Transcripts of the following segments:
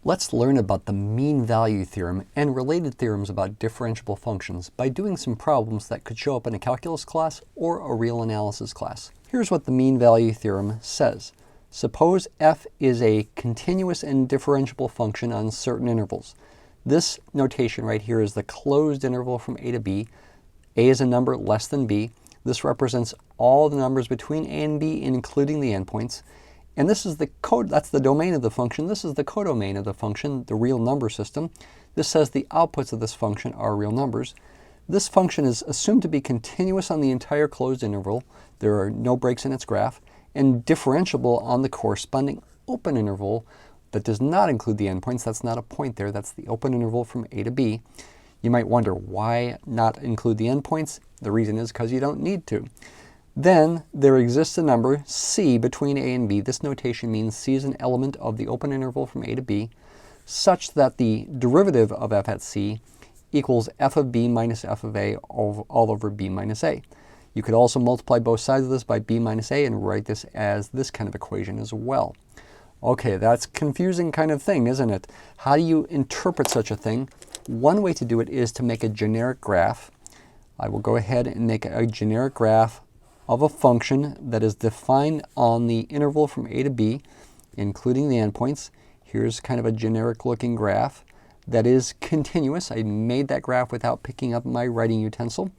Let's learn about the mean value theorem and related theorems about differentiable functions by doing some problems that could show up in a calculus class or a real analysis class. Here's what the mean value theorem says. Suppose f is a continuous and differentiable function on certain intervals. This notation right here is the closed interval from a to b. A is a number less than b. This represents all the numbers between a and b, including the endpoints. And this is the code, that's the domain of the function. This is the codomain of the function, the real number system. This says the outputs of this function are real numbers. This function is assumed to be continuous on the entire closed interval. There are no breaks in its graph, and differentiable on the corresponding open interval that does not include the endpoints. That's not a point there. That's the open interval from a to b. You might wonder why not include the endpoints. The reason is because you don't need to. Then there exists a number c between a and b. This notation means c is an element of the open interval from a to b, such that the derivative of f at c equals f of b minus f of a all over b minus a. You could also multiply both sides of this by b minus a and write this as this kind of equation as well. Okay, that's a confusing kind of thing, isn't it? How do you interpret such a thing? One way to do it is to make a generic graph. I will go ahead and make a generic graph of a function that is defined on the interval from a to b, including the endpoints. Here's kind of a generic looking graph that is continuous. I made that graph without picking up my writing utensil,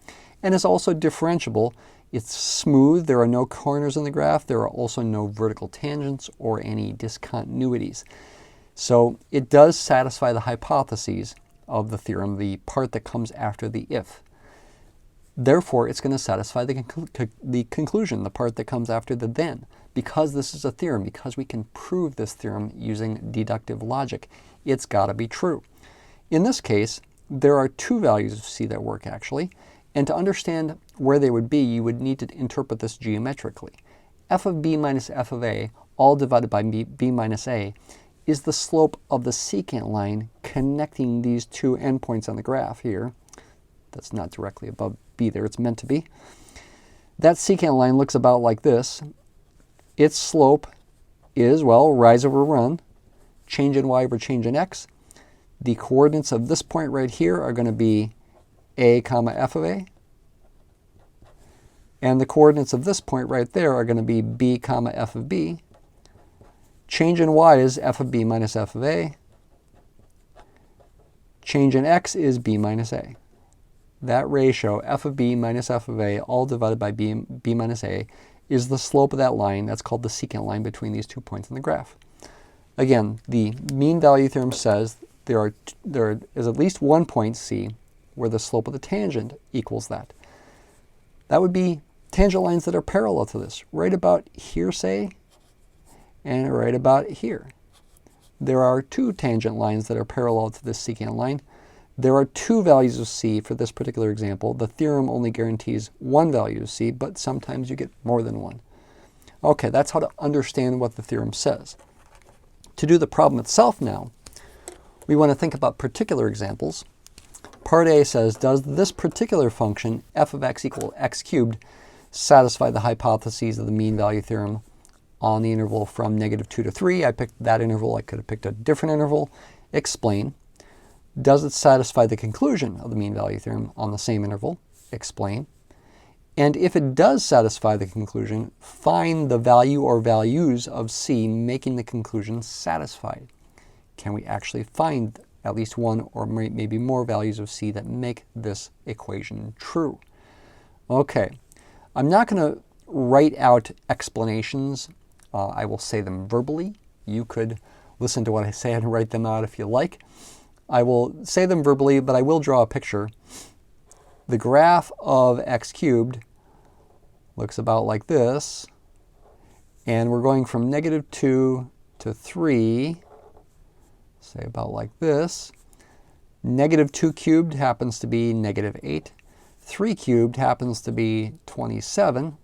and is also differentiable. It's smooth. There are no corners in the graph. There are also no vertical tangents or any discontinuities. So it does satisfy the hypotheses of the theorem, the part that comes after the if. Therefore, it's going to satisfy the conclusion, the part that comes after the then. Because this is a theorem, because we can prove this theorem using deductive logic, it's got to be true. In this case, there are two values of c that work actually, and to understand where they would be, you would need to interpret this geometrically. F of b minus f of a, all divided by b minus a, is the slope of the secant line connecting these two endpoints on the graph here. That's not directly above b there, it's meant to be. That secant line looks about like this. Its slope is, well, rise over run, change in y over change in x. The coordinates of this point right here are going to be a comma f of a. And the coordinates of this point right there are going to be b comma f of b. Change in y is f of b minus f of a. Change in x is b minus a. That ratio, f of b minus f of a, all divided by b minus a, is the slope of that line. That's called the secant line between these 2 points in the graph. Again, the mean value theorem says there is at least one point, c, where the slope of the tangent equals that. That would be tangent lines that are parallel to this, right about here, say, and right about here. There are two tangent lines that are parallel to this secant line. There are two values of c for this particular example. The theorem only guarantees one value of c, but sometimes you get more than one. Okay, that's how to understand what the theorem says. To do the problem itself now, we want to think about particular examples. Part A says, does this particular function, f of x equal x cubed, satisfy the hypotheses of the mean value theorem on the interval from -2 to 3? I picked that interval. I could have picked a different interval. Explain. Does it satisfy the conclusion of the mean value theorem on the same interval? Explain. And if it does satisfy the conclusion, find the value or values of c making the conclusion satisfied. Can we actually find at least one or maybe more values of c that make this equation true? Okay, I'm not going to write out explanations. I will say them verbally. You could listen to what I say and write them out if you like. I will say them verbally, but I will draw a picture. The graph of x cubed looks about like this, and we're going from -2 to 3, say about like this. -2 cubed happens to be -8. 3 cubed happens to be 27.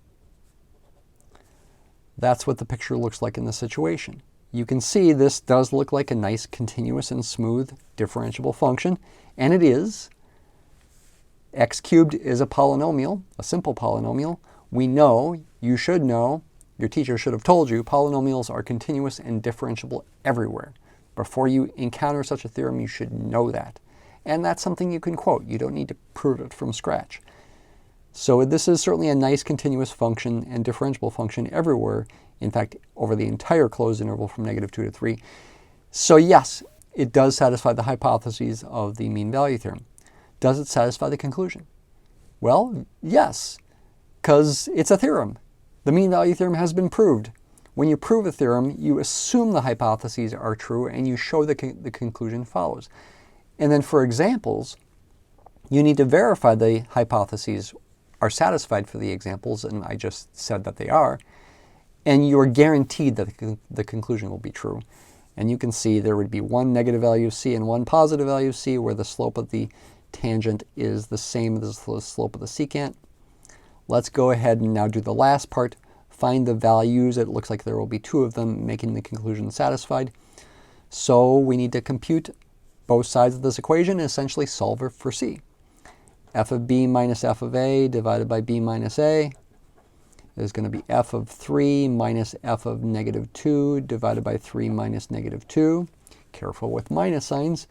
That's what the picture looks like in this situation. You can see this does look like a nice continuous and smooth differentiable function, and it is. X cubed is a polynomial, a simple polynomial. We know, you should know, your teacher should have told you, polynomials are continuous and differentiable everywhere. Before you encounter such a theorem, you should know that. And that's something you can quote. You don't need to prove it from scratch. So this is certainly a nice continuous function and differentiable function everywhere. In fact, over the entire closed interval from -2 to 3. So yes, it does satisfy the hypotheses of the mean value theorem. Does it satisfy the conclusion? Well, yes, because it's a theorem. The mean value theorem has been proved. When you prove a theorem, you assume the hypotheses are true and you show the conclusion follows. And then for examples, you need to verify the hypotheses are satisfied for the examples, and I just said that they are, and you're guaranteed that the conclusion will be true. And you can see there would be one negative value of c and one positive value of c, where the slope of the tangent is the same as the slope of the secant. Let's go ahead and now do the last part. Find the values. It looks like there will be two of them, making the conclusion satisfied. So we need to compute both sides of this equation and essentially solve it for c. F of b minus f of a divided by b minus a is going to be f of 3 minus f of -2 divided by 3 minus -2. Careful with minus signs.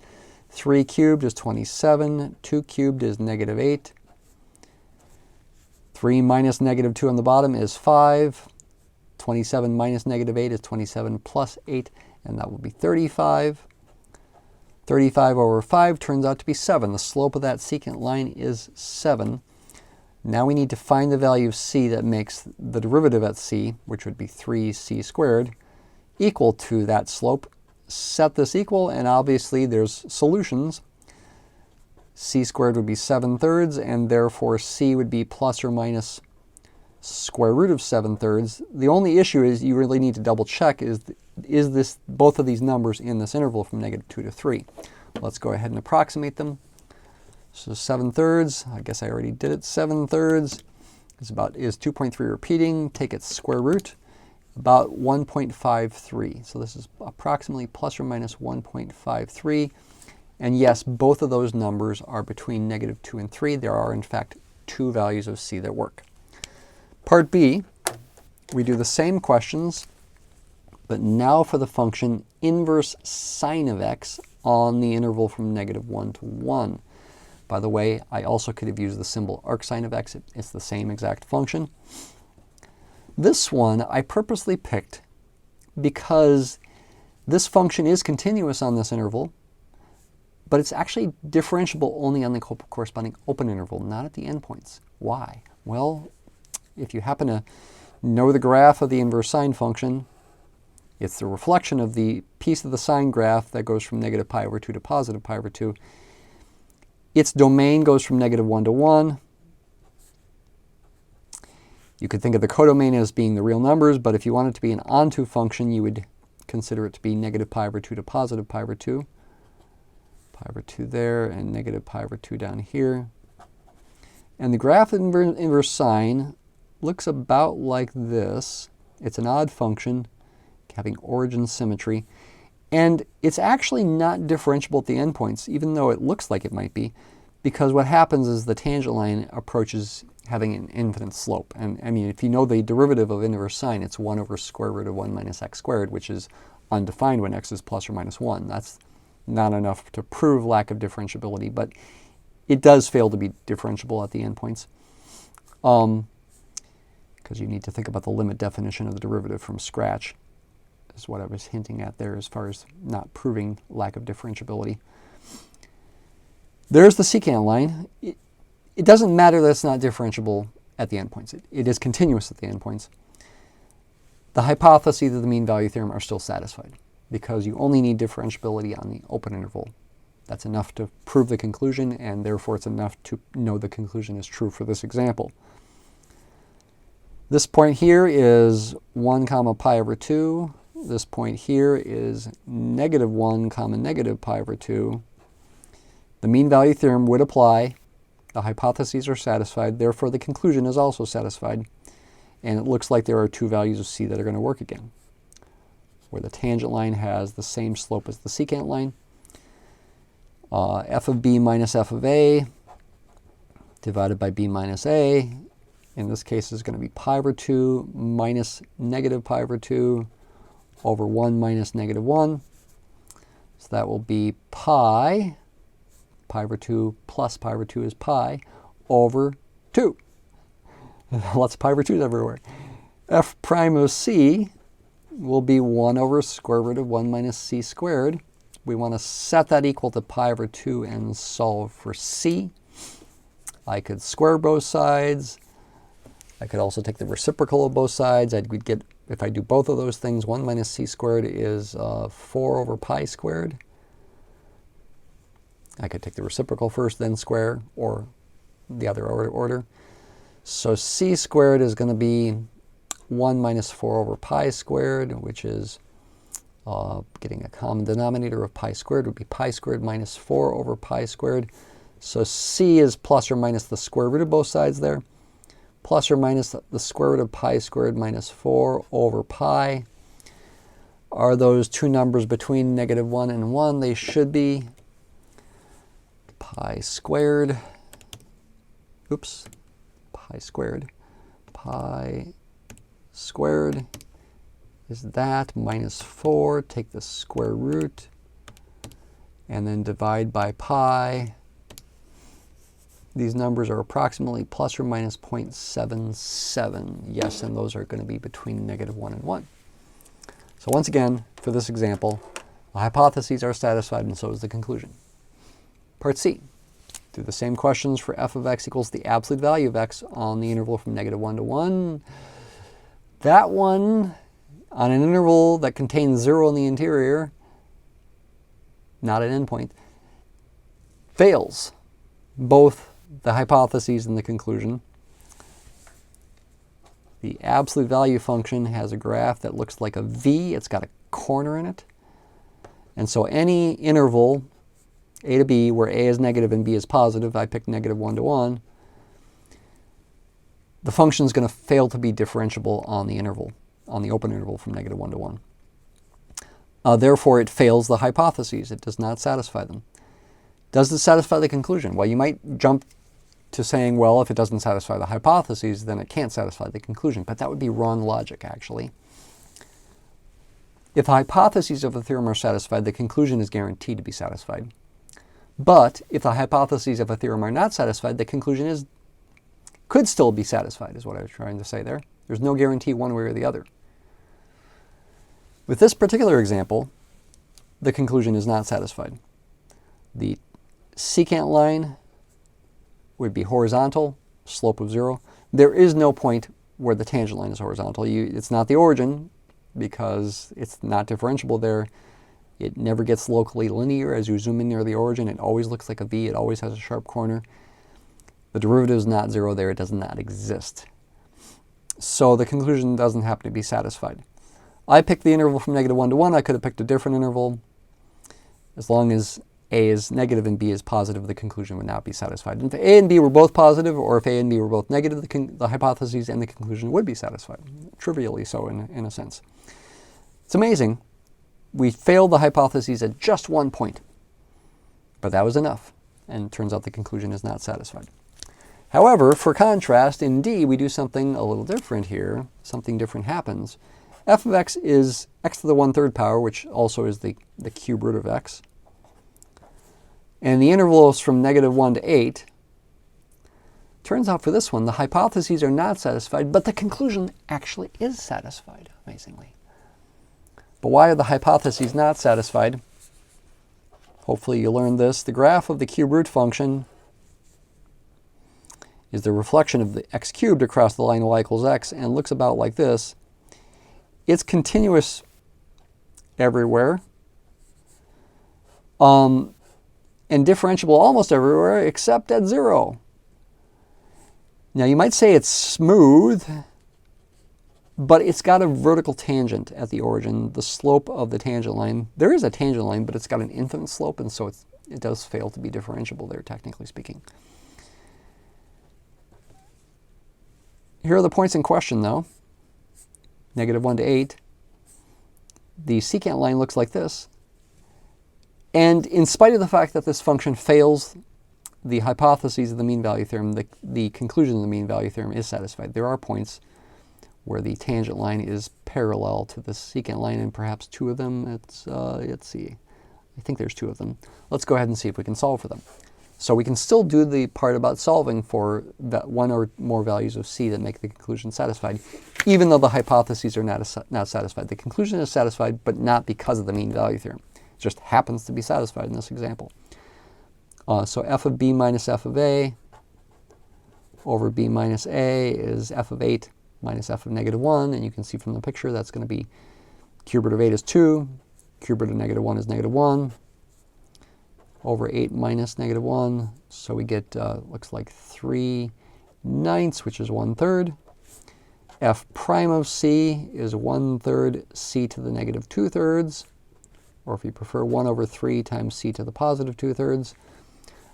3 cubed is 27. 2 cubed is -8. 3 minus -2 on the bottom is 5. 27 minus -8 is 27 plus 8, and that will be 35. 35 over 5 turns out to be 7. The slope of that secant line is 7. Now we need to find the value of c that makes the derivative at c, which would be 3c squared, equal to that slope. Set this equal, and obviously there's solutions. C squared would be 7/3, and therefore c would be plus or minus square root of 7/3. The only issue is you really need to double check is this both of these numbers in this interval from -2 to 3. Let's go ahead and approximate them. So 7/3, I guess I already did it. 7/3 is 2.3 repeating. Take its square root, about 1.53. So this is approximately plus or minus 1.53. And yes, both of those numbers are between -2 and 3. There are, in fact, two values of c that work. Part B, we do the same questions, but now for the function inverse sine of x on the interval from -1 to 1. By the way, I also could have used the symbol arcsine of x. It's the same exact function. This one I purposely picked because this function is continuous on this interval, but it's actually differentiable only on the corresponding open interval, not at the endpoints. Why? Well, if you happen to know the graph of the inverse sine function, it's the reflection of the piece of the sine graph that goes from -π/2 to +π/2. Its domain goes from -1 to 1. You could think of the codomain as being the real numbers, but if you want it to be an onto function, you would consider it to be -π/2 to +π/2. π/2 there, and -π/2 down here. And the graph of inverse sine looks about like this. It's an odd function, having origin symmetry. And it's actually not differentiable at the endpoints, even though it looks like it might be, because what happens is the tangent line approaches having an infinite slope. And I mean, if you know the derivative of inverse sine, it's 1 over square root of 1 minus x squared, which is undefined when x is plus or minus 1. That's not enough to prove lack of differentiability, but it does fail to be differentiable at the endpoints. Because you need to think about the limit definition of the derivative from scratch, is what I was hinting at there as far as not proving lack of differentiability. There's the secant line. It doesn't matter that it's not differentiable at the endpoints. It is continuous at the endpoints. The hypotheses of the mean value theorem are still satisfied because you only need differentiability on the open interval. That's enough to prove the conclusion, and therefore it's enough to know the conclusion is true for this example. This point here is 1 comma π/2. This point here is -1 comma -π/2. The mean value theorem would apply. The hypotheses are satisfied. Therefore, the conclusion is also satisfied. And it looks like there are two values of c that are going to work again, where the tangent line has the same slope as the secant line. F of b minus f of a divided by b minus a, in this case, is going to be π/2 minus -π/2 over 1 minus -1. So that will be pi over 2 plus pi over 2 is pi over 2. Lots of pi over 2's everywhere. F prime of c will be 1 over square root of 1 minus c squared. We want to set that equal to pi over 2 and solve for c. I could square both sides. I could also take the reciprocal of both sides. We'd get, if I do both of those things, 1 minus c squared is 4 over pi squared. I could take the reciprocal first, then square, or the other order. So c squared is going to be 1 minus 4 over pi squared, which is getting a common denominator of pi squared would be pi squared minus 4 over pi squared. So c is plus or minus the square root of both sides there, plus or minus the square root of pi squared minus 4 over pi. Are those two numbers between -1 and 1? They should be. Pi squared, pi squared is that minus 4, take the square root, and then divide by pi. These numbers are approximately plus or minus 0.77. Yes, and those are going to be between -1 and 1. So once again, for this example, the hypotheses are satisfied and so is the conclusion. Part C. Do the same questions for f of x equals the absolute value of x on the interval from -1 to 1. That one, on an interval that contains 0 in the interior, not an endpoint, fails both the hypotheses and the conclusion. The absolute value function has a graph that looks like a V. It's got a corner in it. And so any interval, a to b, where a is negative and b is positive, I picked -1 to 1, the function is going to fail to be differentiable on the interval, on the open interval from -1 to 1. Therefore, it fails the hypotheses. It does not satisfy them. Does it satisfy the conclusion? Well, you might jump to saying, well, if it doesn't satisfy the hypotheses, then it can't satisfy the conclusion. But that would be wrong logic, actually. If the hypotheses of a theorem are satisfied, the conclusion is guaranteed to be satisfied. But if the hypotheses of a theorem are not satisfied, the conclusion could still be satisfied, is what I was trying to say there. There's no guarantee one way or the other. With this particular example, the conclusion is not satisfied. The secant line would be horizontal, slope of 0. There is no point where the tangent line is horizontal. It's not the origin because it's not differentiable there. It never gets locally linear. As you zoom in near the origin, it always looks like a V. It always has a sharp corner. The derivative is not 0 there. It does not exist. So the conclusion doesn't happen to be satisfied. I picked the interval from -1 to 1. I could have picked a different interval. As long as a is negative and b is positive, the conclusion would not be satisfied. And if a and b were both positive, or if a and b were both negative, the hypotheses and the conclusion would be satisfied. Trivially so, in a sense. It's amazing. We failed the hypotheses at just one point. But that was enough. And it turns out the conclusion is not satisfied. However, for contrast, in D, we do something a little different here. Something different happens. F of x is x to the 1/3 power, which also is the cube root of x. And the interval is from -1 to 8. Turns out for this one, the hypotheses are not satisfied, but the conclusion actually is satisfied, amazingly. But why are the hypotheses not satisfied? Hopefully you learned this. The graph of the cube root function is the reflection of the x cubed across the line y equals x and looks about like this. It's continuous everywhere and differentiable almost everywhere except at 0. Now you might say it's smooth, but it's got a vertical tangent at the origin. The slope of the tangent line, there is a tangent line, but it's got an infinite slope, and so it does fail to be differentiable there, technically speaking. Here are the points in question, though. -1 to 8. The secant line looks like this. And in spite of the fact that this function fails the hypotheses of the mean value theorem, the conclusion of the mean value theorem is satisfied. There are points where the tangent line is parallel to the secant line, and perhaps two of them. Let's see. I think there's 2 of them. Let's go ahead and see if we can solve for them. So we can still do the part about solving for that 1 or more values of C that make the conclusion satisfied, even though the hypotheses are not satisfied. The conclusion is satisfied, but not because of the mean value theorem. It just happens to be satisfied in this example. So f of b minus f of a over b minus a is f of 8 minus f of negative 1. And you can see from the picture that's going to be cube root of 8 is 2. Cube root of negative 1 is negative 1. Over 8 minus negative 1. So we get, looks like 3/9, which is 1/3. F prime of c is 1/3 c to the negative 2/3. Or if you prefer, 1 over 3 times c to the positive 2/3.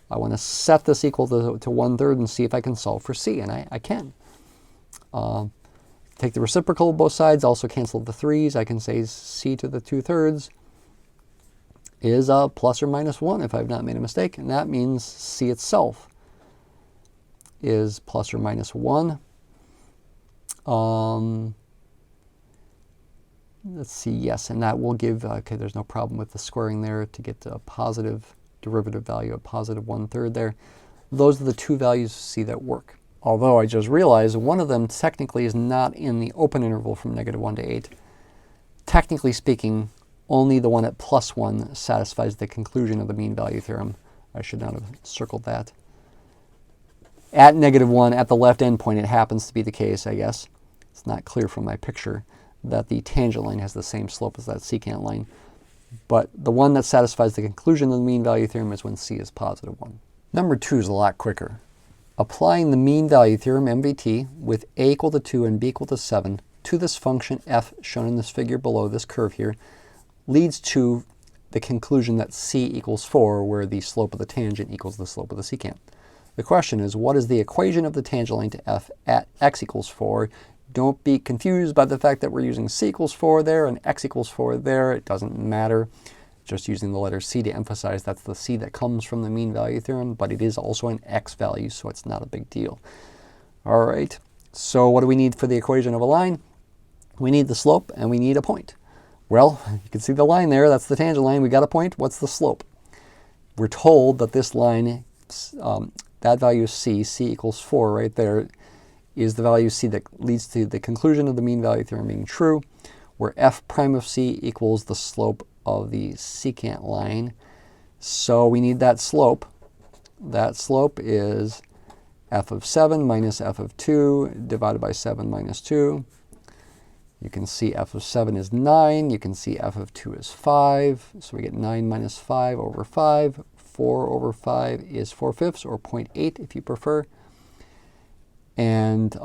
I want to set this equal to 1/3 and see if I can solve for c, and I can. Take the reciprocal of both sides, also cancel the 3's. I can say c to the 2/3 is plus or minus 1 if I've not made a mistake, and that means c itself is plus or minus 1. Let's see, yes, and that will give, okay, there's no problem with the squaring there to get a positive derivative value of positive 1/3 there. Those are the 2 values of c that work. Although I just realized one of them technically is not in the open interval from negative 1 to 8. Technically speaking, only the one at plus 1 satisfies the conclusion of the mean value theorem. I should not have circled that. At negative 1, at the left endpoint, it happens to be the case, I guess. It's not clear from my picture that the tangent line has the same slope as that secant line. But the one that satisfies the conclusion of the mean value theorem is when c is positive 1. Number 2 is a lot quicker. Applying the mean value theorem, MVT, with a equal to 2 and b equal to 7 to this function f shown in this figure below, this curve here, leads to the conclusion that c equals 4, where the slope of the tangent equals the slope of the secant. The question is, what is the equation of the tangent line to f at x equals 4? Don't be confused by the fact that we're using c equals 4 there and x equals 4 there. It doesn't matter. Just using the letter c to emphasize that's the c that comes from the mean value theorem, but it is also an x value, so it's not a big deal. All right, so what do we need for the equation of a line? We need the slope and we need a point. Well, you can see the line there. That's the tangent line. We got a point. What's the slope? We're told that this line, that value is c equals 4 right there, is the value c that leads to the conclusion of the mean value theorem being true, where f prime of c equals the slope of the secant line. So we need that slope. That slope is f of 7 minus f of 2 divided by 7 minus 2. You can see f of 7 is 9. You can see f of 2 is 5. So we get 9 minus 5 over 5. 4 over 5 is 4/5, or 0.8 if you prefer. And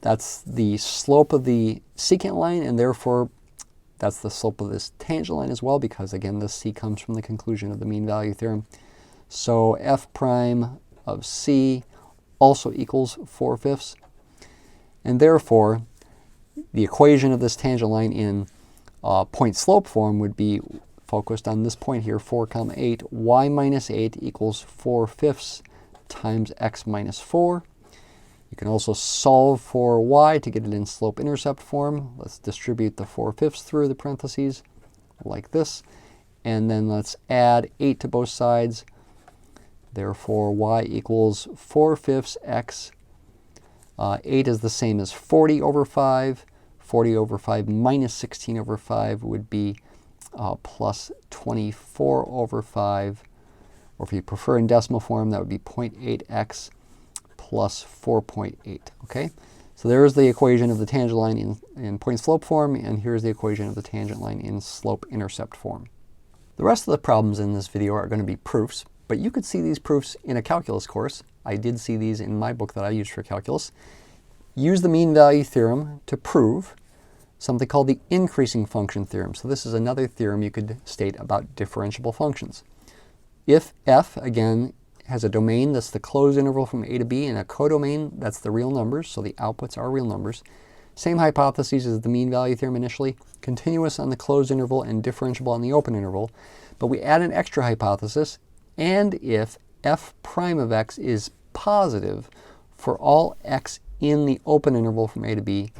that's the slope of the secant line, and therefore that's the slope of this tangent line as well, because again, this c comes from the conclusion of the mean value theorem. So f prime of c also equals 4/5. And therefore, the equation of this tangent line in point-slope form would be focused on this point here, 4, 8. Y minus 8 equals 4/5 times x minus 4. You can also solve for y to get it in slope-intercept form. Let's distribute the 4/5 through the parentheses like this. And then let's add 8 to both sides. Therefore, y equals 4/5 x. 8 is the same as 40 over 5. 40 over 5 minus 16 over 5 would be plus 24 over 5. Or if you prefer in decimal form, that would be 0.8x plus 4.8. Okay? So there's the equation of the tangent line in point-slope form, and here's the equation of the tangent line in slope-intercept form. The rest of the problems in this video are going to be proofs, but you could see these proofs in a calculus course. I did see these in my book that I used for calculus. Use the mean value theorem to prove something called the increasing function theorem. So this is another theorem you could state about differentiable functions. If f, again, has a domain that's the closed interval from a to b, and a codomain that's the real numbers, so the outputs are real numbers. Same hypotheses as the mean value theorem initially, continuous on the closed interval and differentiable on the open interval. But we add an extra hypothesis, and if f prime of x is positive for all x in the open interval from a to b,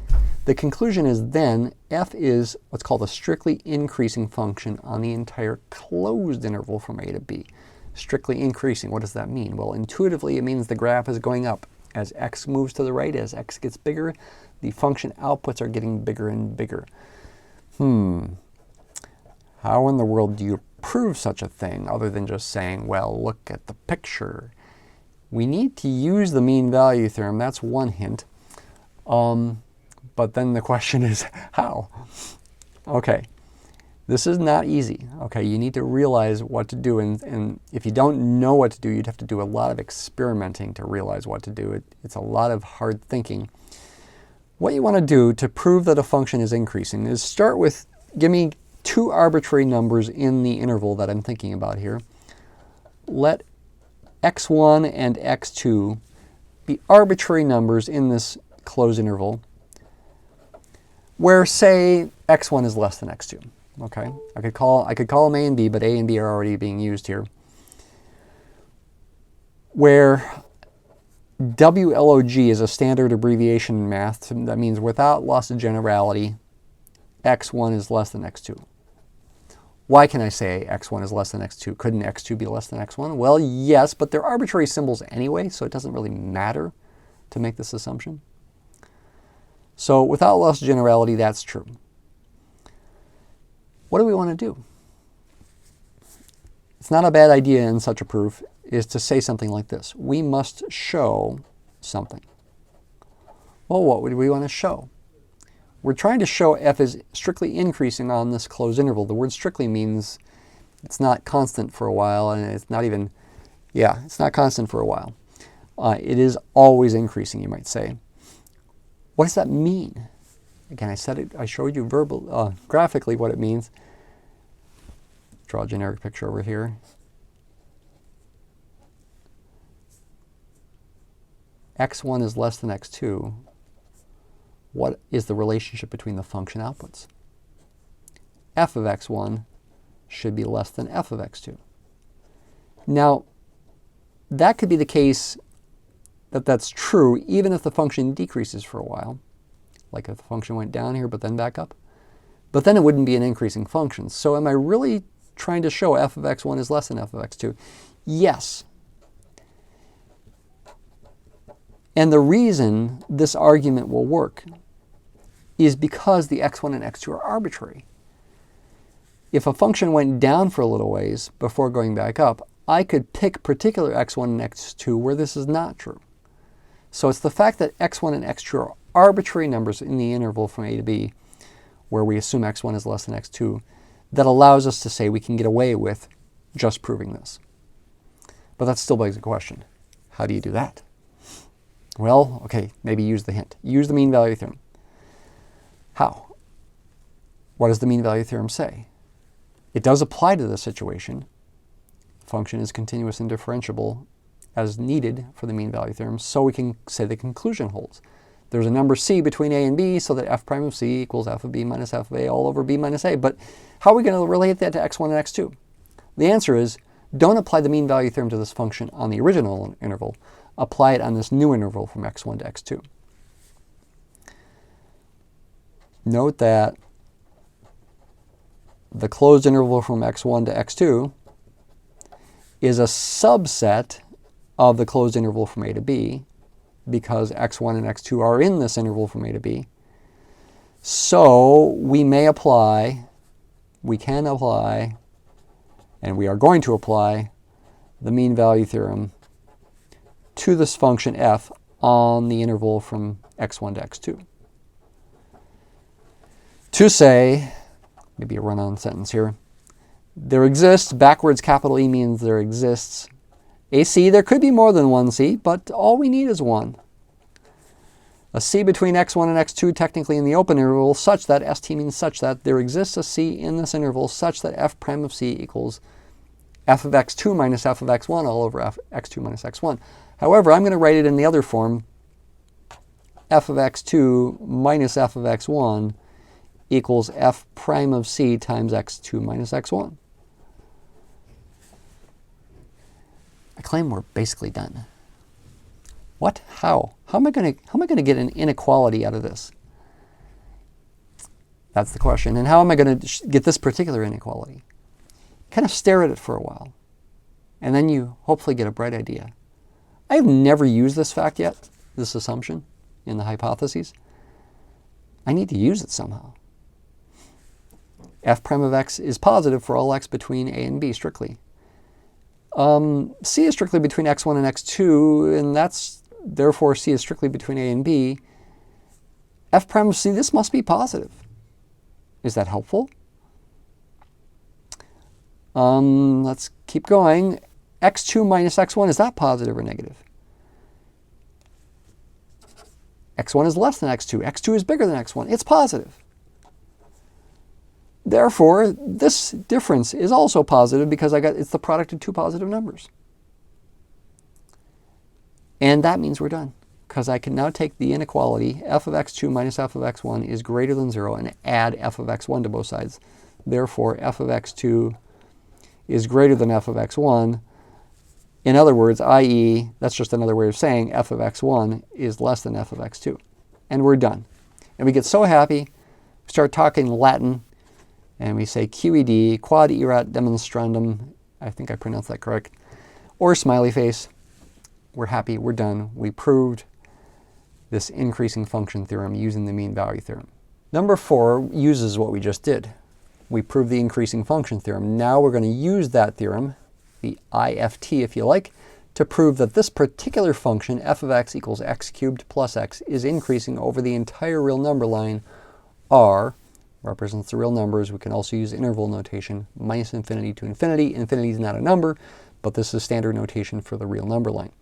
The conclusion is then f is what's called a strictly increasing function on the entire closed interval from a to b. Strictly increasing, what does that mean? Well, intuitively it means the graph is going up. As x moves to the right, as x gets bigger, the function outputs are getting bigger and bigger. How in the world do you prove such a thing other than just saying, well, look at the picture? We need to use the mean value theorem. That's one hint. But then the question is, how? Okay, this is not easy. Okay, you need to realize what to do. And if you don't know what to do, you'd have to do a lot of experimenting to realize what to do. It's a lot of hard thinking. What you want to do to prove that a function is increasing is start with, give me two arbitrary numbers in the interval that I'm thinking about here. Let x1 and x2 be arbitrary numbers in this closed interval where, say, x1 is less than x2. Okay, I could call them a and b, but a and b are already being used here. Where WLOG is a standard abbreviation in math. That means without loss of generality, x1 is less than x2. Why can I say x1 is less than x2? Couldn't x2 be less than x1? Well, yes, but they're arbitrary symbols anyway, so it doesn't really matter to make this assumption. So without loss of generality, that's true. What do we want to do? It's not a bad idea in such a proof is to say something like this. We must show something. Well, what would we want to show? We're trying to show f is strictly increasing on this closed interval. The word strictly means it's not constant for a while, and it's not even, it's not constant for a while. It is always increasing, you might say. What does that mean? Again, I showed you graphically what it means. Draw a generic picture over here. x1 is less than x2. What is the relationship between the function outputs? F of x1 should be less than f of x2. Now, that could be the case that that's true even if the function decreases for a while, like if the function went down here but then back up. But then it wouldn't be an increasing function. So am I really trying to show f of x1 is less than f of x2? Yes. And the reason this argument will work is because the x1 and x2 are arbitrary. If a function went down for a little ways before going back up, I could pick particular x1 and x2 where this is not true. So it's the fact that x1 and x2 are arbitrary numbers in the interval from a to b, where we assume x1 is less than x2, that allows us to say we can get away with just proving this. But that still begs the question, how do you do that? Well, okay, maybe use the hint. Use the mean value theorem. How? What does the mean value theorem say? It does apply to this situation. Function is continuous and differentiable as needed for the mean value theorem, so we can say the conclusion holds. There's a number c between a and b, so that f prime of c equals f of b minus f of a all over b minus a. But how are we going to relate that to x1 and x2? The answer is, don't apply the mean value theorem to this function on the original interval. Apply it on this new interval from x1 to x2. Note that the closed interval from x1 to x2 is a subset of the closed interval from a to b, because x1 and x2 are in this interval from a to b. So we can apply, and we are going to apply the mean value theorem to this function f on the interval from x1 to x2. To say, maybe a run-on sentence here, there exists, backwards capital E means there exists, a c. There could be more than one c, but all we need is one. A c between x1 and x2 technically in the open interval such that, st means such that, there exists a c in this interval such that f prime of c equals f of x2 minus f of x1 all over x2 minus x1. However, I'm going to write it in the other form, f of x2 minus f of x1 equals f prime of c times x2 minus x1. I claim we're basically done. What? How? How am I going to get an inequality out of this? That's the question. And how am I going to get this particular inequality? Kind of stare at it for a while, and then you hopefully get a bright idea. I have never used this fact yet, this assumption in the hypotheses. I need to use it somehow. F prime of x is positive for all x between a and b strictly. C is strictly between x1 and x2, and that's therefore C is strictly between a and b. F prime of C, this must be positive. Is that helpful? Let's keep going. x2 minus x1, is that positive or negative? x1 is less than x2. x2 is bigger than x1. It's positive. Therefore, this difference is also positive because it's the product of two positive numbers. And that means we're done, because I can now take the inequality f of x2 minus f of x1 is greater than 0 and add f of x1 to both sides. Therefore, f of x2 is greater than f of x1. In other words, i.e., that's just another way of saying f of x1 is less than f of x2. And we're done. And we get so happy, we start talking Latin, and we say QED, quod erat demonstrandum, I think I pronounced that correct, or smiley face. We're happy, we're done. We proved this increasing function theorem using the mean value theorem. Number 4 uses what we just did. We proved the increasing function theorem. Now we're going to use that theorem, the IFT if you like, to prove that this particular function, f of x equals x cubed plus x, is increasing over the entire real number line. R represents the real numbers. We can also use interval notation, minus infinity to infinity. Infinity is not a number, but this is standard notation for the real number line.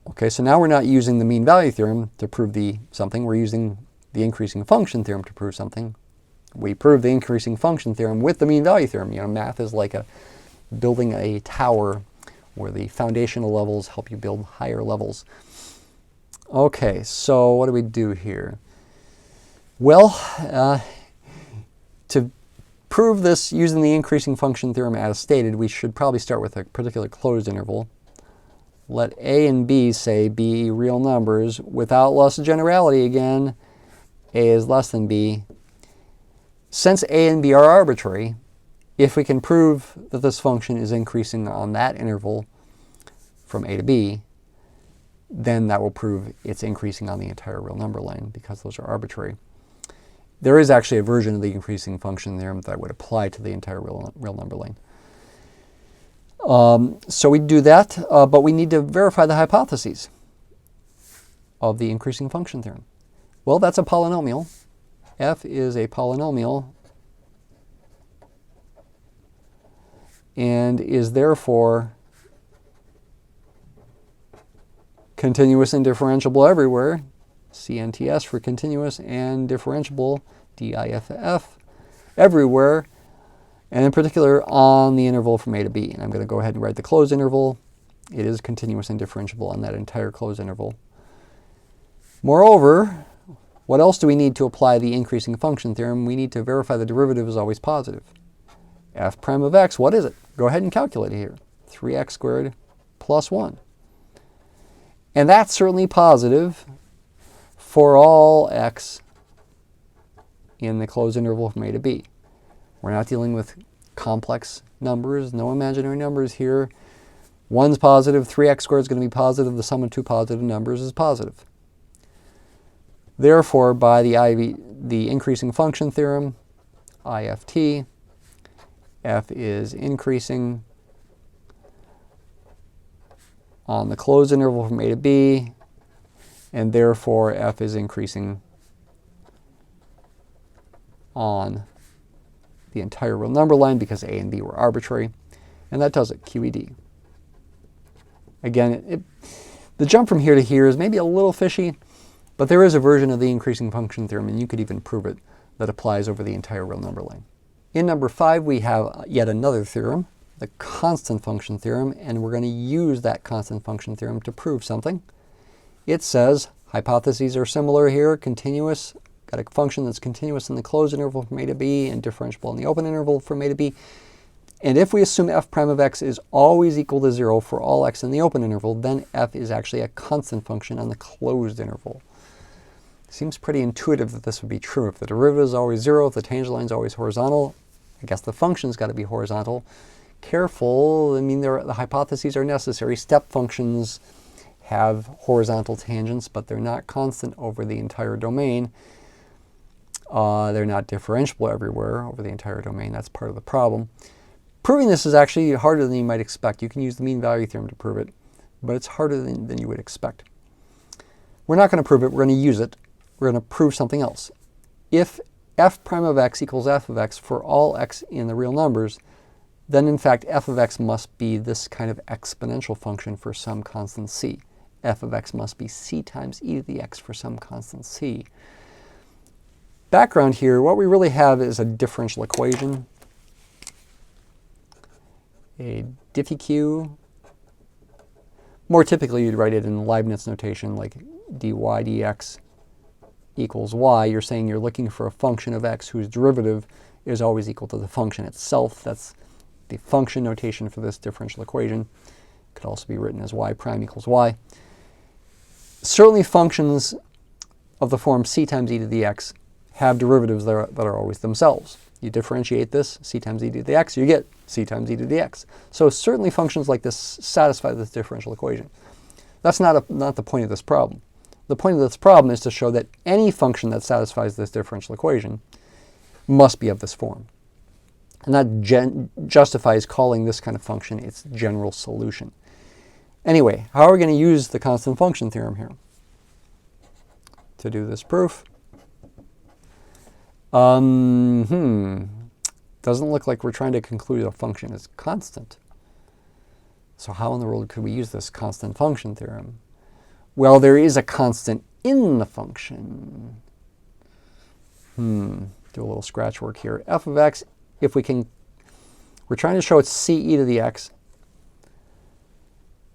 Okay, so now we're not using the mean value theorem to prove something. We're using the increasing function theorem to prove something. We proved the increasing function theorem with the mean value theorem. You know, math is like building a tower where the foundational levels help you build higher levels. Okay, so what do we do here? Well, to prove this using the increasing function theorem as stated, we should probably start with a particular closed interval. Let a and b, say, be real numbers. Without loss of generality again, a is less than b. Since a and b are arbitrary, if we can prove that this function is increasing on that interval from a to b, then that will prove it's increasing on the entire real number line because those are arbitrary. There is actually a version of the increasing function theorem that would apply to the entire real number line. So we do that, but we need to verify the hypotheses of the increasing function theorem. Well, that's a polynomial. F is a polynomial and is therefore continuous and differentiable everywhere. CNTS for continuous and differentiable, DIFF, everywhere, and in particular on the interval from a to b. And I'm going to go ahead and write the closed interval. It is continuous and differentiable on that entire closed interval. Moreover, what else do we need to apply the increasing function theorem? We need to verify the derivative is always positive. F prime of x, what is it? Go ahead and calculate it here. 3x squared plus 1. And that's certainly positive for all x in the closed interval from a to b. We're not dealing with complex numbers, no imaginary numbers here. 1's positive, 3x squared is going to be positive, the sum of two positive numbers is positive. Therefore, by the increasing function theorem, IFT, f is increasing on the closed interval from a to b, and therefore f is increasing on the entire real number line because a and b were arbitrary. And that does it, QED. Again, the jump from here to here is maybe a little fishy, but there is a version of the increasing function theorem, and you could even prove it, that applies over the entire real number line. In number 5, we have yet another theorem, the constant function theorem, and we're going to use that constant function theorem to prove something. It says hypotheses are similar here, continuous, got a function that's continuous in the closed interval from a to b and differentiable in the open interval from a to b. And if we assume f prime of x is always equal to 0 for all x in the open interval, then f is actually a constant function on the closed interval. Seems pretty intuitive that this would be true. If the derivative is always 0, if the tangent line is always horizontal, I guess the function's got to be horizontal. Careful, I mean, the hypotheses are necessary. Step functions have horizontal tangents, but they're not constant over the entire domain. They're not differentiable everywhere over the entire domain. That's part of the problem. Proving this is actually harder than you might expect. You can use the mean value theorem to prove it, but it's harder than you would expect. We're not going to prove it. We're going to use it. We're going to prove something else. If f prime of x equals f of x for all x in the real numbers, then in fact f of x must be this kind of exponential function for some constant c. F of x must be c times e to the x for some constant c. Background here, what we really have is a differential equation. A diffie-q. More typically, you'd write it in Leibniz notation, like dy dx equals y. You're saying you're looking for a function of x whose derivative is always equal to the function itself. That's the function notation for this differential equation. It could also be written as y prime equals y. Certainly functions of the form c times e to the x have derivatives that are always themselves. You differentiate this, c times e to the x, you get c times e to the x. So certainly functions like this satisfy this differential equation. That's not the point of this problem. The point of this problem is to show that any function that satisfies this differential equation must be of this form. And that justifies calling this kind of function its general solution. Anyway, how are we going to use the constant function theorem here to do this proof? Doesn't look like we're trying to conclude a function is constant. So how in the world could we use this constant function theorem? Well, there is a constant in the function. Do a little scratch work here. F of x, if we can, we're trying to show it's c e to the x.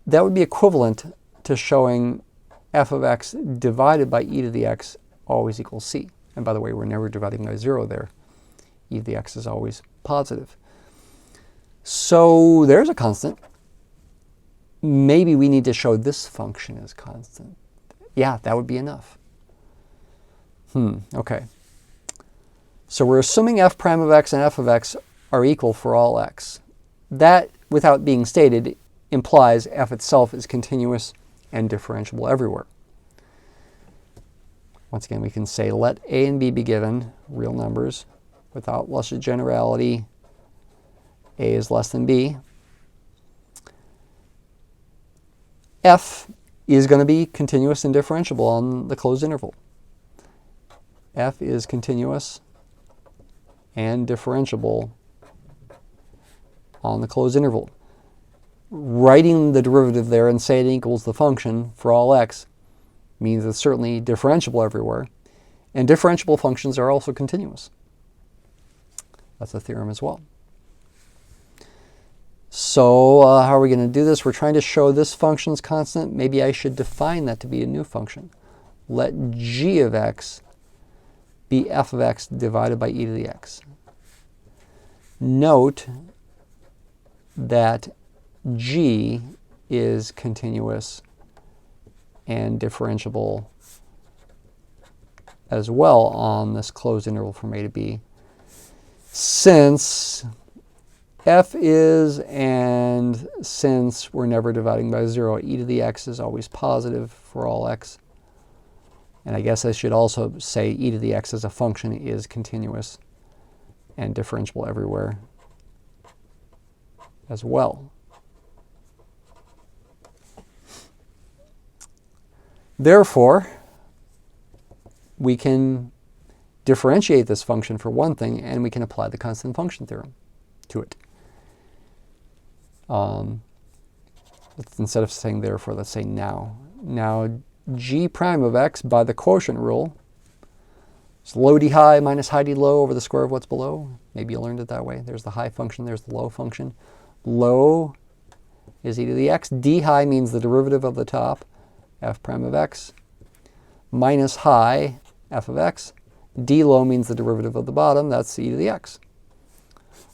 That would be equivalent to showing f of x divided by e to the x always equals c. And by the way, we're never dividing by 0 there. E to the x is always positive. So there's a constant. Maybe we need to show this function is constant. Yeah, that would be enough. Okay. So we're assuming f prime of x and f of x are equal for all x. That, without being stated, implies f itself is continuous and differentiable everywhere. Once again, we can say let a and b be given, real numbers, without luscious generality. A is less than b. F is going to be continuous and differentiable on the closed interval. F is continuous and differentiable on the closed interval. Writing the derivative there and say it equals the function for all x means it's certainly differentiable everywhere. And differentiable functions are also continuous. That's a theorem as well. So how are we going to do this? We're trying to show this function's constant. Maybe I should define that to be a new function. Let g of x be f of x divided by e to the x. Note that g is continuous and differentiable as well on this closed interval from a to b, since f is, and since we're never dividing by 0, e to the x is always positive for all x. And I guess I should also say e to the x as a function is continuous and differentiable everywhere as well. Therefore, we can differentiate this function for one thing, and we can apply the constant function theorem to it. Instead of saying therefore, let's say now. Now, g prime of x by the quotient rule is low d high minus high d low over the square of what's below. Maybe you learned it that way. There's the high function, there's the low function. Low is e to the x. D high means the derivative of the top, f prime of x, minus high, f of x. D low means the derivative of the bottom, that's e to the x.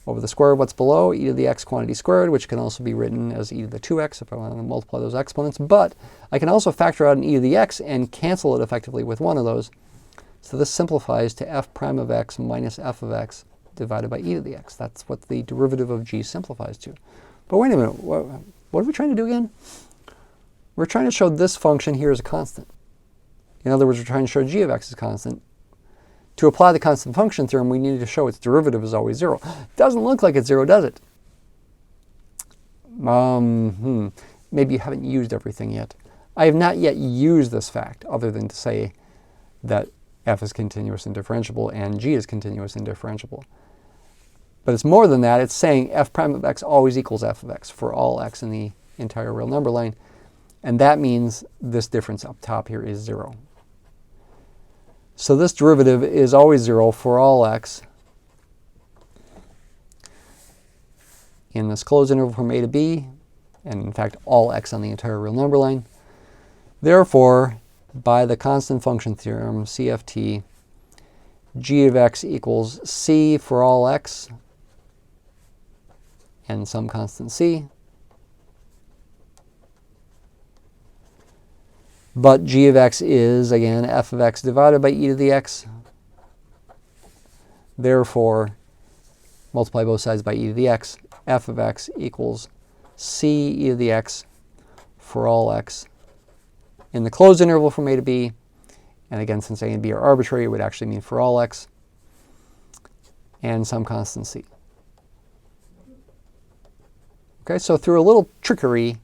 Over the square of what's below, e to the x quantity squared, which can also be written as e to the 2x if I want to multiply those exponents. But I can also factor out an e to the x and cancel it effectively with one of those. So this simplifies to f prime of x minus f of x divided by e to the x. That's what the derivative of g simplifies to. But wait a minute, what are we trying to do again? We're trying to show this function here is a constant. In other words, we're trying to show g of x is constant. To apply the constant function theorem, we need to show its derivative is always 0. Doesn't look like it's 0, does it? Maybe you haven't used everything yet. I have not yet used this fact, other than to say that f is continuous and differentiable and g is continuous and differentiable. But it's more than that. It's saying f prime of x always equals f of x for all x in the entire real number line. And that means this difference up top here is 0. So this derivative is always 0 for all x in this closed interval from a to b, and in fact all x on the entire real number line. Therefore, by the constant function theorem, CFT, g of x equals c for all x and some constant c. But g of x is, again, f of x divided by e to the x. Therefore, multiply both sides by e to the x. F of x equals c e to the x for all x in the closed interval from a to b. And again, since a and b are arbitrary, it would actually mean for all x and some constant c. Okay, so through a little trickery,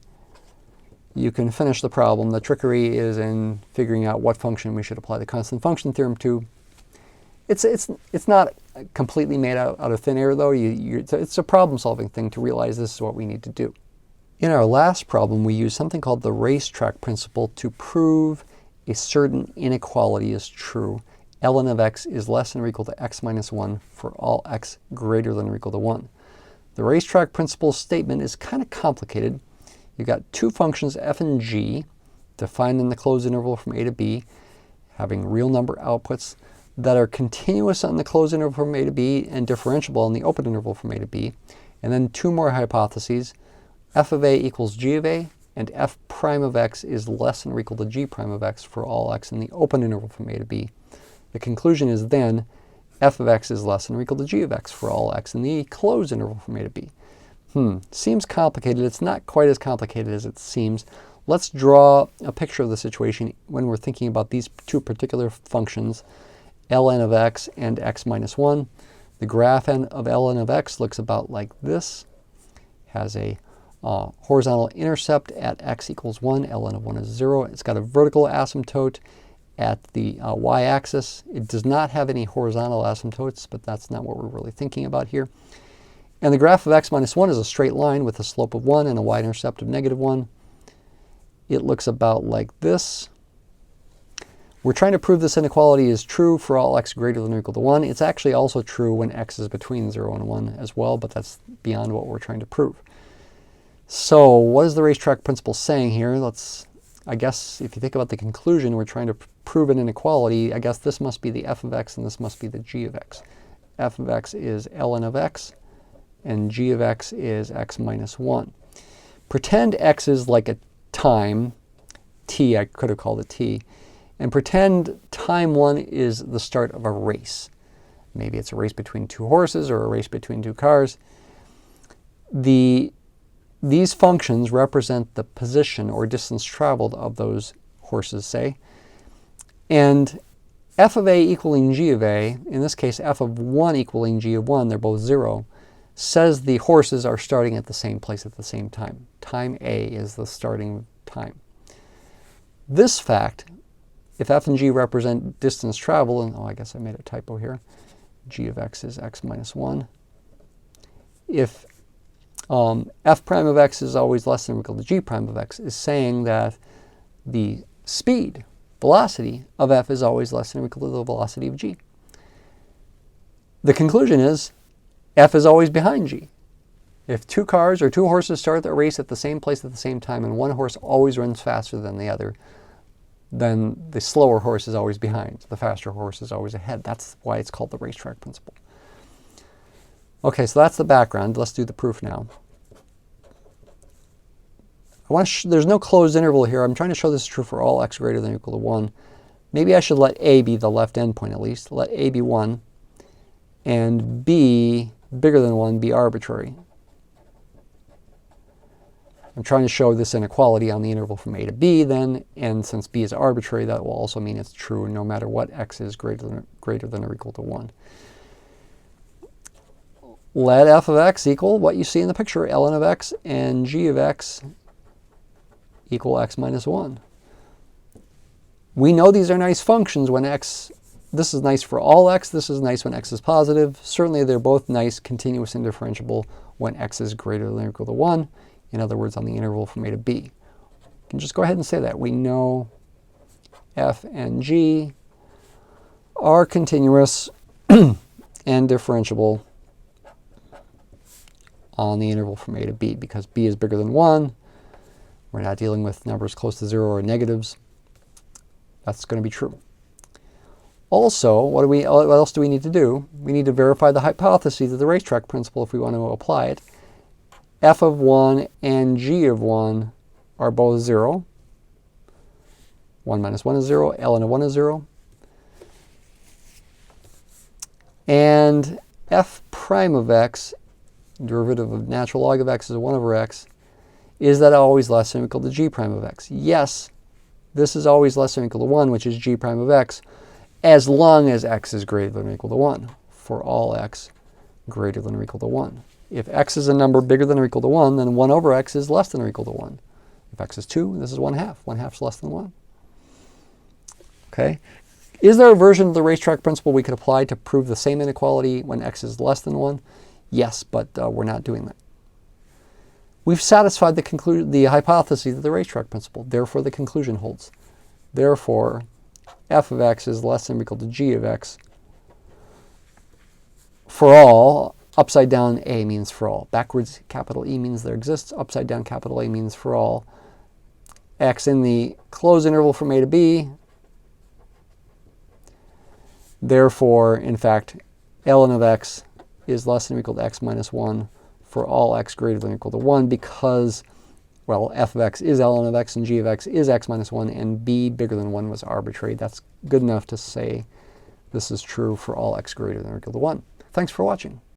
you can finish the problem. The trickery is in figuring out what function we should apply the constant function theorem to. It's not completely made out of thin air, though. It's a problem-solving thing to realize this is what we need to do. In our last problem, we used something called the Racetrack Principle to prove a certain inequality is true. ln of x is less than or equal to x minus 1 for all x greater than or equal to 1. The Racetrack Principle statement is kind of complicated. You've got two functions, f and g, defined in the closed interval from a to b, having real number outputs that are continuous on the closed interval from a to b and differentiable on the open interval from a to b. And then two more hypotheses, f of a equals g of a, and f prime of x is less than or equal to g prime of x for all x in the open interval from a to b. The conclusion is then f of x is less than or equal to g of x for all x in the closed interval from a to b. Seems complicated. It's not quite as complicated as it seems. Let's draw a picture of the situation when we're thinking about these two particular functions, ln of x and x minus 1. The graph of ln of x looks about like this. Has a horizontal intercept at x equals 1. ln of 1 is 0. It's got a vertical asymptote at the y-axis. It does not have any horizontal asymptotes, but that's not what we're really thinking about here. And the graph of x minus 1 is a straight line with a slope of 1 and a y-intercept of negative 1. It looks about like this. We're trying to prove this inequality is true for all x greater than or equal to 1. It's actually also true when x is between 0 and 1 as well, but that's beyond what we're trying to prove. So what is the Racetrack Principle saying here? I guess if you think about the conclusion, we're trying to prove an inequality. I guess this must be the f of x and this must be the g of x. F of x is ln of x and g of x is x minus 1. Pretend x is like a time, t, I could have called it t, and pretend time 1 is the start of a race. Maybe it's a race between two horses or a race between two cars. These functions represent the position or distance traveled of those horses, say. And f of a equaling g of a, in this case f of 1 equaling g of 1, they're both 0, says the horses are starting at the same place at the same time. Time a is the starting time. This fact, if f and g represent distance traveled, and I guess I made a typo here, g of x is x minus 1. If f prime of x is always less than or equal to g prime of x, is saying that the speed, velocity of f is always less than or equal to the velocity of g. The conclusion is f is always behind g. If two cars or two horses start the race at the same place at the same time and one horse always runs faster than the other, then the slower horse is always behind. The faster horse is always ahead. That's why it's called the Racetrack Principle. Okay, so that's the background. Let's do the proof now. There's no closed interval here. I'm trying to show this is true for all x greater than or equal to 1. maybe I should let A be the left endpoint at least. Let A be 1, and B bigger than 1 be arbitrary. I'm trying to show this inequality on the interval from A to B then, and since B is arbitrary, that will also mean it's true no matter what x is greater than or equal to 1. Let f of x equal what you see in the picture, ln of x, and g of x equal x minus 1. We know these are nice functions when x, this is nice for all x, this is nice when x is positive. Certainly they're both nice, continuous, and differentiable when x is greater than or equal to 1. In other words, on the interval from A to B. You can just go ahead and say that. We know f and g are continuous and differentiable on the interval from A to B because B is bigger than 1. We're not dealing with numbers close to 0 or negatives. That's going to be true. Also, what else do we need to do? We need to verify the hypotheses of the racetrack principle if we want to apply it. F of 1 and g of 1 are both 0. 1 minus 1 is 0. Ln of 1 is 0. And f prime of x, derivative of natural log of x is 1 over x, is that always less than or equal to g prime of x? Yes, this is always less than or equal to 1, which is g prime of x, as long as x is greater than or equal to 1, for all x greater than or equal to 1. If x is a number bigger than or equal to 1, then 1 over x is less than or equal to 1. If x is 2, this is 1/2. 1/2 is less than 1. Okay? Is there a version of the racetrack principle we could apply to prove the same inequality when x is less than 1? Yes, but we're not doing that. We've satisfied the hypothesis of the racetrack principle. Therefore, the conclusion holds. Therefore, f of x is less than or equal to g of x for all. Upside down A means for all. Backwards capital E means there exists. Upside down capital A means for all. X in the closed interval from A to B. Therefore, in fact, ln of x is less than or equal to x minus 1 for all x greater than or equal to 1 because, well, f of x is ln of x and g of x is x minus 1 and b bigger than 1 was arbitrary. That's good enough to say this is true for all x greater than or equal to 1. Thanks for watching.